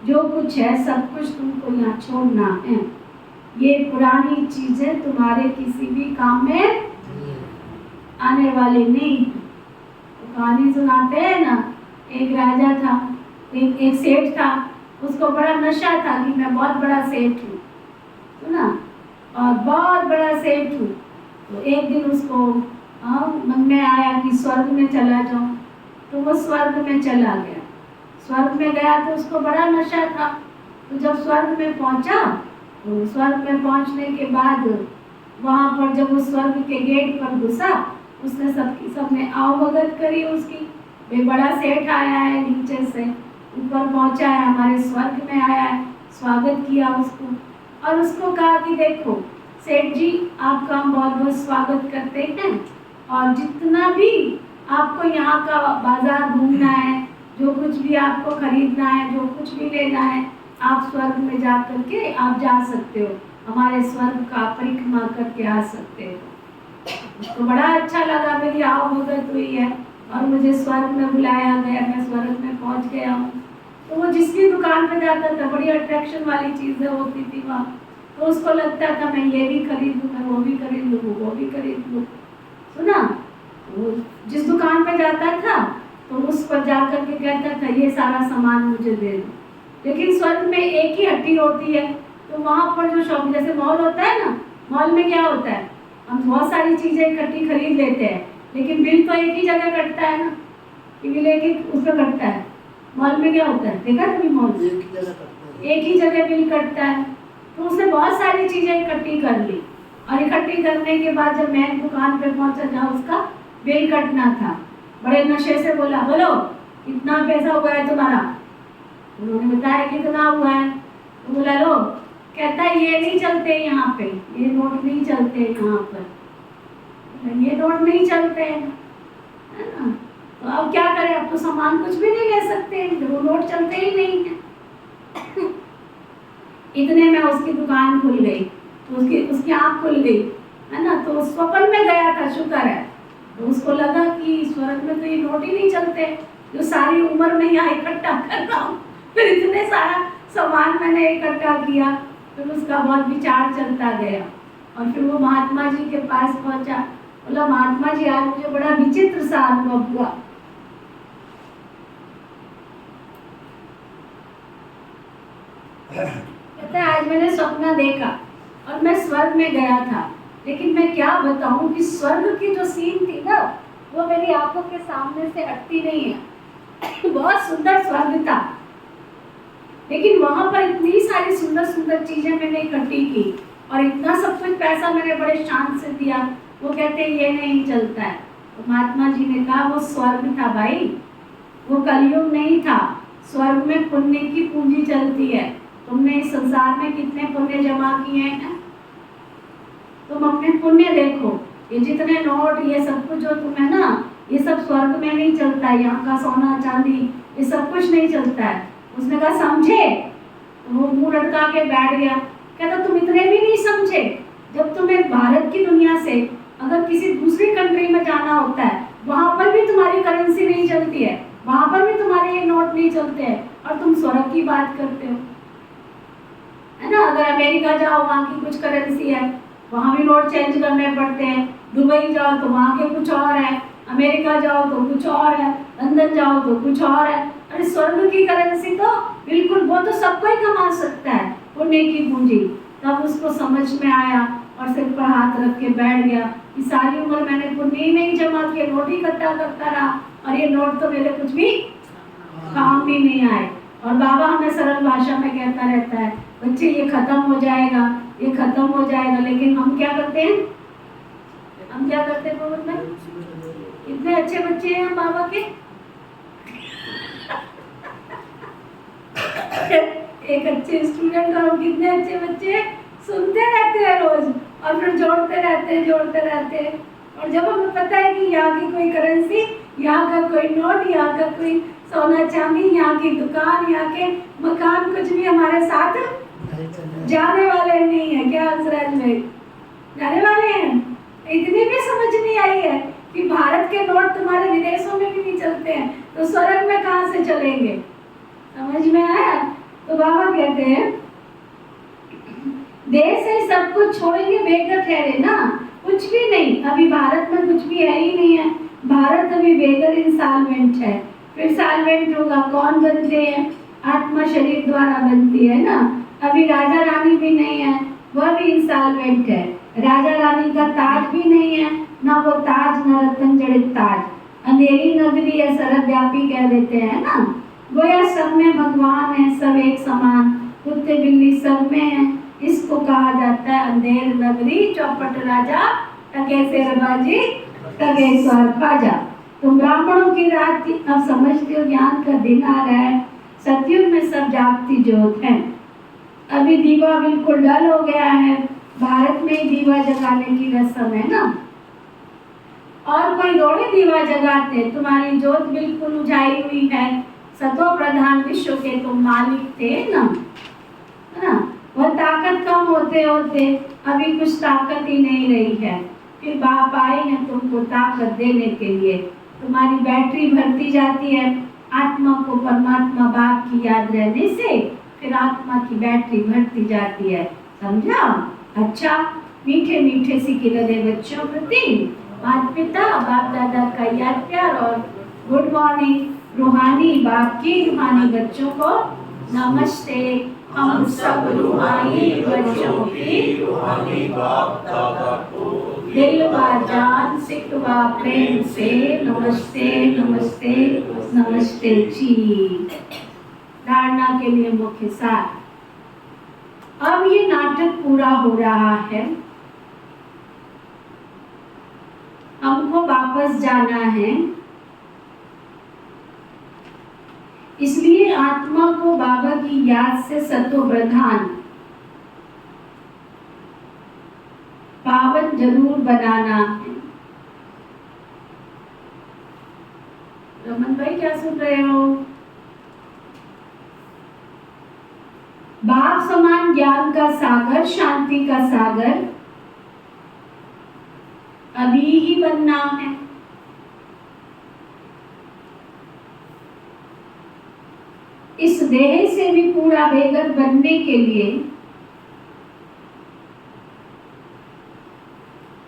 जो कुछ है सब कुछ तुमको यहाँ छोड़ना है। ये पुरानी चीजें तुम्हारे किसी भी काम में आने वाले नहीं। तो कहानी सुनाते हैं ना, एक राजा था, एक सेठ था, उसको बड़ा नशा था कि मैं बहुत बड़ा सेठ हूँ, तो ना, और बहुत बड़ा सेठ हूँ। तो एक दिन उसको मन में आया कि स्वर्ग में चला जाऊँ, तो वो स्वर्ग में चला गया। स्वर्ग में गया तो उसको बड़ा नशा था। तो जब स्वर्ग में पहुंचा, तो स्वर्ग में पहुंचने के बाद वहाँ पर जब वो स्वर्ग के गेट पर घुसा, उसने सबने आओ भगत करी उसकी। वे बड़ा सेठ आया है, नीचे से ऊपर पहुंचा है, हमारे स्वर्ग में आया है, स्वागत किया उसको। और उसको कहा कि देखो सेठ जी, आपका हम बहुत बहुत स्वागत करते हैं, और जितना भी आपको यहाँ का बाजार घूमना है, जो कुछ भी आपको खरीदना है, जो कुछ भी लेना है, आप स्वर्ग में जा करके आप जा सकते हो, हमारे स्वर्ग का परिक्रमा करके आ सकते हो। उसको बड़ा अच्छा लगा, मेरी आओ भगत हुई है और मुझे स्वर्ग में बुलाया गया, मैं स्वर्ग में पहुंच गया हूँ। तो वो जिस भी दुकान पे जाता था, बड़ी अट्रैक्शन वाली चीज़ें होती थी वहाँ, तो उसको लगता था मैं ये भी खरीद लूँ, मैं वो भी खरीद लूँ, वो भी खरीद लूँ। सुना, तो जिस दुकान पे जाता था तो उस पर जा कर के कहता था ये सारा सामान मुझे दे दो। लेकिन स्वर्ग में एक ही हट्टी होती है, तो वहाँ पर जो शॉप, जैसे मॉल होता है ना, मॉल में क्या होता है, हम बहुत सारी चीज़ें इकट्ठी खरीद लेते हैं, लेकिन बिल तो एक ही जगह कटता है ना, कि बिल एक ही उसमें कटता है। मॉल में क्या होता है, देखा कभी मॉल? एक ही जगह बिल कटता है। तो उसने बहुत सारी चीज़ें इकट्ठी कर ली, और इकट्ठी करने के बाद जब मैं दुकान पे पहुंचा जहाँ उसका बिल कटना था, बड़े नशे से बोला, बोलो कितना पैसा हुआ है तुम्हारा? उन्होंने बताया कितना हुआ है। तो बोला लो, कहता है ये नहीं चलते यहाँ पे, ये नोट नहीं चलते यहाँ पर, ये नोट नहीं चलते हैं, है ना। तो अब क्या करें, अब तो सामान कुछ भी नहीं ले सकते, वो नोट चलते ही नहीं है। इतने में उसकी दुकान खुल गई, तो उसकी आँख खुल गई, है ना। तो स्वप्न में गया था, शुक्र है। तो उसको लगा कि स्वर्ग में तो ये नोट ही नहीं चलते, जो सारी उम्र में यहाँ इकट्ठा कर रहा हूँ, फिर इतने सारा सामान मैंने इकट्ठा किया। फिर उसका बहुत विचार चलता गया और फिर वो महात्मा जी के पास पहुंचा। बोला, महात्मा जी आज मुझे बड़ा विचित्र सा अनुभव हुआ। कहता है, आज मैंने सपना देखा और मैं स्वर्ग में गया था, लेकिन मैं क्या बताऊं कि स्वर्ग की जो सीन थी ना, वो मेरी आंखों के सामने से हटती नहीं है। बहुत सुंदर स्वर्ग था, लेकिन वहां पर इतनी सारी सुंदर सुंदर चीजें मैंने इकट्ठी की और इतना सब कुछ पैसा मैंने बड़े शान से दिया। वो कहते हैं ये नहीं चलता है। तो महात्मा जी ने कहा, वो स्वर्ग था भाई, वो कलयुग नहीं था। स्वर्ग में पुण्य की पूंजी चलती है। तुमने इस संसार में कितने पुण्य जमा किए हैं, तुम अपने पुण्य देखो। ये जितने नोट, ये सब कुछ जो तुम है ना, ये सब स्वर्ग में नहीं चलता है। यहाँ का सोना चांदी ये सब कुछ नहीं चलता है। उसने कहा, समझे? वो मुंह लटका के बैठ गया। कहता, तुम इतने भी नहीं समझे। जब तुम्हें भारत की दुनिया से अगर किसी दूसरी कंट्री में जाना होता है, वहां पर भी तुम्हारी करेंसी नहीं चलती है, वहां पर भी तुम्हारे ये नोट नहीं चलते हैं, और तुम स्वर्ग की बात करते हो, है ना। अगर अमेरिका जाओ, वहाँ की कुछ करेंसी है, वहाँ भी नोट चेंज करने पड़ते हैं। दुबई जाओ तो वहाँ के कुछ और है, अमेरिका जाओ तो कुछ और है, लंदन जाओ तो कुछ और है। अरे स्वर्ग की करेंसी तो बिल्कुल, वो तो सबको ही कमा सकता है, पुण्य की पूंजी। तब उसको समझ में आया और सिर पर हाथ रख के बैठ गया कि सारी उम्र मैंने पुण्य ही नहीं जमा किया, नोट ही इकट्ठा करता रहा, और ये नोट तो मेरे कुछ भी काम भी नहीं आए। और बाबा हमें सरल भाषा में कहता रहता है, बच्चे ये खत्म हो जाएगा, ये खत्म हो जाएगा, लेकिन हम क्या करते हैं? हम क्या करते हैं प्रभु में? कितने अच्छे बच्चे हैं हम बाबा के। एक अच्छे स्टूडेंट और कितने अच्छे बच्चे, सुनते रहते हैं रोज और फिर जोड़ते रहते हैं। और जब हमें पता है कि यहाँ की कोई करेंसी, यहाँ का कोई नोट, यहाँ का कोई सोना चांदी, यहाँ की दुकान, यहाँ के मकान, कुछ भी हमारे साथ जाने वाले नहीं है। क्या हंसराज भाई, जाने वाले हैं? इतनी भी समझ नहीं आई है कि भारत के नोट तुम्हारे विदेशों में भी नहीं चलते हैं, तो स्वर्ग में कहाँ से चलेंगे? समझ में आया? तो बाबा कहते हैं, देह से सब कुछ छोड़ेंगे, बेघर ठहरे ना, कुछ भी नहीं। अभी भारत में कुछ भी है ही नहीं है। भारत अभी बेघर इंसॉल्वेंट है, फिर सॉल्वेंट होगा। कौन बनते हैं? आत्मा शरीर द्वारा बनती है ना। अभी राजा रानी भी नहीं है, वह भी इंसॉल्वेंट है। राजा रानी का ताज भी नहीं है, ना वो ताज, न रत्न जड़ित ताज। अंधेरी नगरी है, सर्वव्यापी कह देते हैं ना। गोया सब में भगवान है, सब एक समान, कुत्ते बिल्ली सब में है। इसको कहा जाता है अंधेर नगरी, चौपट राजा, टके शेरबाजी, टके स्वर खाजा। तुम ब्राह्मणों की रात थी, अब समझते हो ज्ञान का दिन आ रहा है। सतयुग में सब जागती ज्योत है। अभी दीवा बिल्कुल डल हो गया है, भारत में ही दीवा जगाने की रस्म है ना। और कोई थोड़े दीवा जगाते, तुम्हारी ज्योत बिल्कुल उजाई हुई है। सतो प्रधान विश्व के तुम मालिक थे ना, है ना। वह ताकत कम होते होते अभी कुछ ताकत ही नहीं रही है। फिर बाप आए हैं तुमको ताकत देने के लिए। तुम्हारी बैटरी भरती जाती है, आत्मा को परमात्मा बाप की याद रहने से फिर आत्मा की बैटरी भरती जाती है। समझा? अच्छा, मीठे मीठे सीखे रहे बच्चों प्रति माता पिता बाप दादा का याद प्यार और गुड मॉर्निंग। रूहानी बाप की रूहानी बच्चों को नमस्ते। हम सब रूहानी बच्चों की रूहानी बाप दादा को दिल व जान सिख व प्रेम से नमस्ते नमस्ते नमस्ते जी। धारणा के लिए मुख्य सार। अब ये नाटक पूरा हो रहा है, हमको वापस जाना है। इसलिए आत्मा को बाबा की याद से सतो प्रधान पावन जरूर बनाना है। रमन भाई क्या सुन रहे हो? बाप समान ज्ञान का सागर, शांति का सागर अभी ही बनना है। इस देह से भी पूरा बेघर बनने के लिए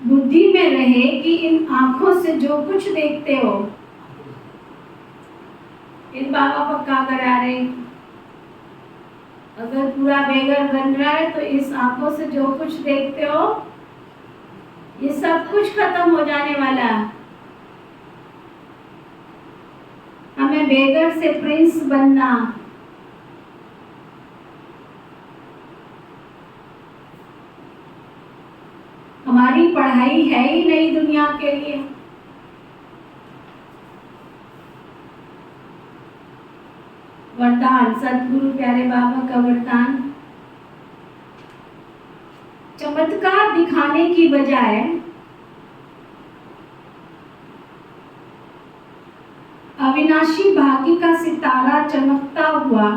बुद्धि में रहे कि इन आंखों से जो कुछ देखते हो, इन बाबा पक्का करा रहे, अगर पूरा बेघर बन रहा है तो इस आंखों से जो कुछ देखते हो ये सब कुछ खत्म हो जाने वाला है। हमें बेघर से प्रिंस बनना। हमारी पढ़ाई है ही नई दुनिया के लिए। वरदान, सतगुरु प्यारे बाबा का वरदान, चमत्कार दिखाने की बजाय अविनाशी भाग्य का सितारा चमकता हुआ,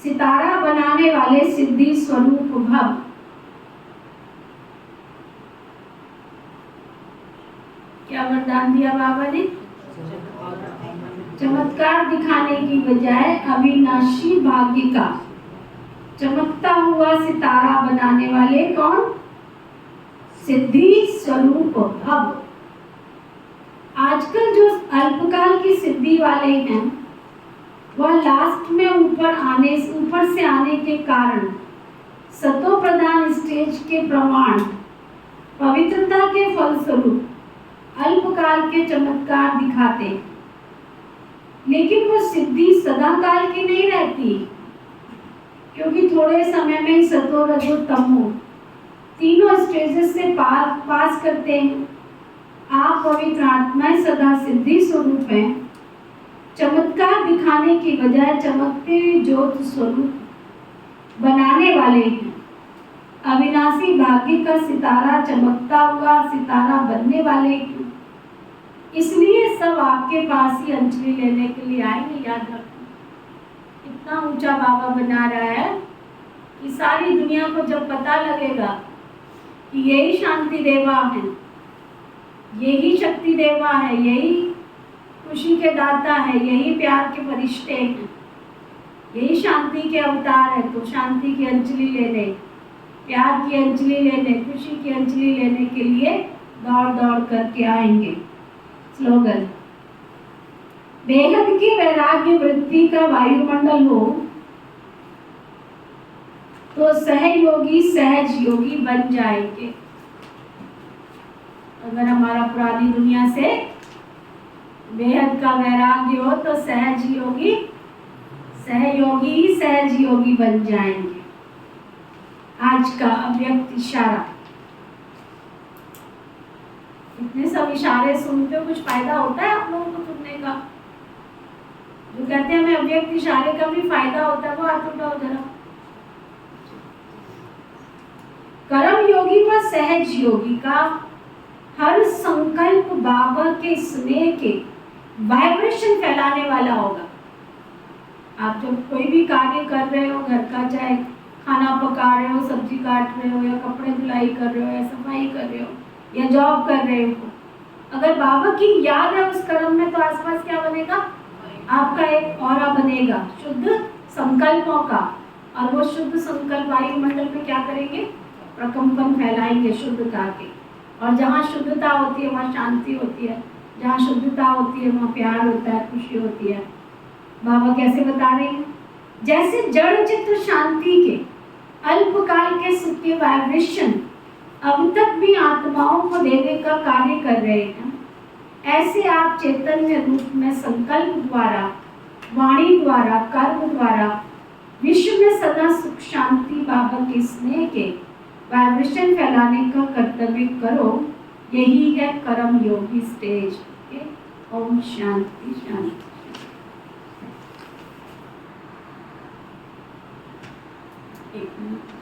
सितारा बनाने वाले सिद्धि स्वरूप भव। क्या वरदान दिया बाबा ने? चमत्कार दिखाने की बजाय अविनाशी भाग्य का चमकता हुआ सितारा बनाने वाले कौन? सिद्धि स्वरूप भव। आजकल जो अल्पकाल की सिद्धि वाले हैं वह लास्ट में ऊपर से आने के कारण सतो प्रधान स्टेज के प्रमाण पवित्रता के फलस्वरूप अल्पकाल के चमत्कार दिखाते, लेकिन वो सिद्धि सदा काल की नहीं रहती, क्योंकि थोड़े समय में ही सतो रजो तमो तीनों स्टेजेस से पास करते हैं। आप पवित्र आत्माएं सदा सिद्धि स्वरूप हैं, चमत्कार दिखाने की बजाय चमकते हुए ज्योत स्वरूप बनाने वाले हैं। अविनाशी भाग्य का सितारा चमकता हुआ सितारा बनने वाले हैं। इसलिए सब आपके पास ही अंजलि लेने के लिए आएंगे। याद रखना, इतना ऊंचा बाबा बना रहा है कि सारी दुनिया को जब पता लगेगा कि यही शांति देवा है, यही शक्ति देवा है, यही खुशी के दाता है, यही प्यार के फरिश्ते हैं, यही शांति के अवतार है, तो शांति की अंजलि लेने, प्यार की अंजलि लेने, खुशी की अंजलि लेने के लिए दौड़ दौड़ करके आएंगे। स्लोगन, बेहद की वैराग्य वृत्ति का वायुमंडल हो तो सहयोगी सहज योगी बन जाएंगे। अगर हमारा पुरानी दुनिया से बेहद का वैराग्य हो तो सहज योगी सहयोगी ही सहज योगी बन जाएंगे। आज का अव्यक्त इशारा। इतने सब इशारे सुनते हो, कुछ फायदा होता है आप लोगों को सुनने का? जो कहते हैं हमें अव्यक्त इशारे का भी फायदा होता है वो हाथ उठाओ जरा। कर्म योगी व सहज योगी का हर संकल्प बाबा के स्नेह के वाइब्रेशन फैलाने वाला होगा। आप जब कोई भी कार्य कर रहे हो, घर का चाहे खाना पका रहे हो, सब्जी काट रहे हो, या कपड़े धुलाई कर रहे हो, या सफाई कर रहे हो, या जॉब कर रहे हो, अगर बाबा की याद है उस कर्म में, तो आसपास क्या बनेगा? आपका एक ऑरा बनेगा शुद्ध संकल्पों का, और वो शुद्ध संकल्प वायुमंडल में क्या करेंगे? प्रकंपन फैलाएंगे शुद्धता के। और जहाँ शुद्धता होती है वहाँ शांति होती है, जहाँ शुद्धता होती है वहाँ प्यार होता है, खुशी होती है। बाबा कैसे बता रहे हैं? जैसे जड़ चित्त शांति के अल्पकाल के सुख के वाइब्रेशन अब तक भी आत्माओं को देने का कार्य कर रहे हैं, ऐसे आप चैतन्य रूप में संकल्प द्वारा, वाणी द्वारा, कर्म द्वारा विश्व में सदा सुख शांति बाबा के स्नेह के वाइब्रेशन फैलाने का कर्तव्य करो। यही है कर्म योगी स्टेज। ओम शांति शांति। एक मिनट।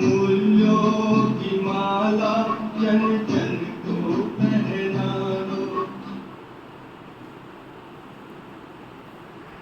मूल्यों की माला चल चल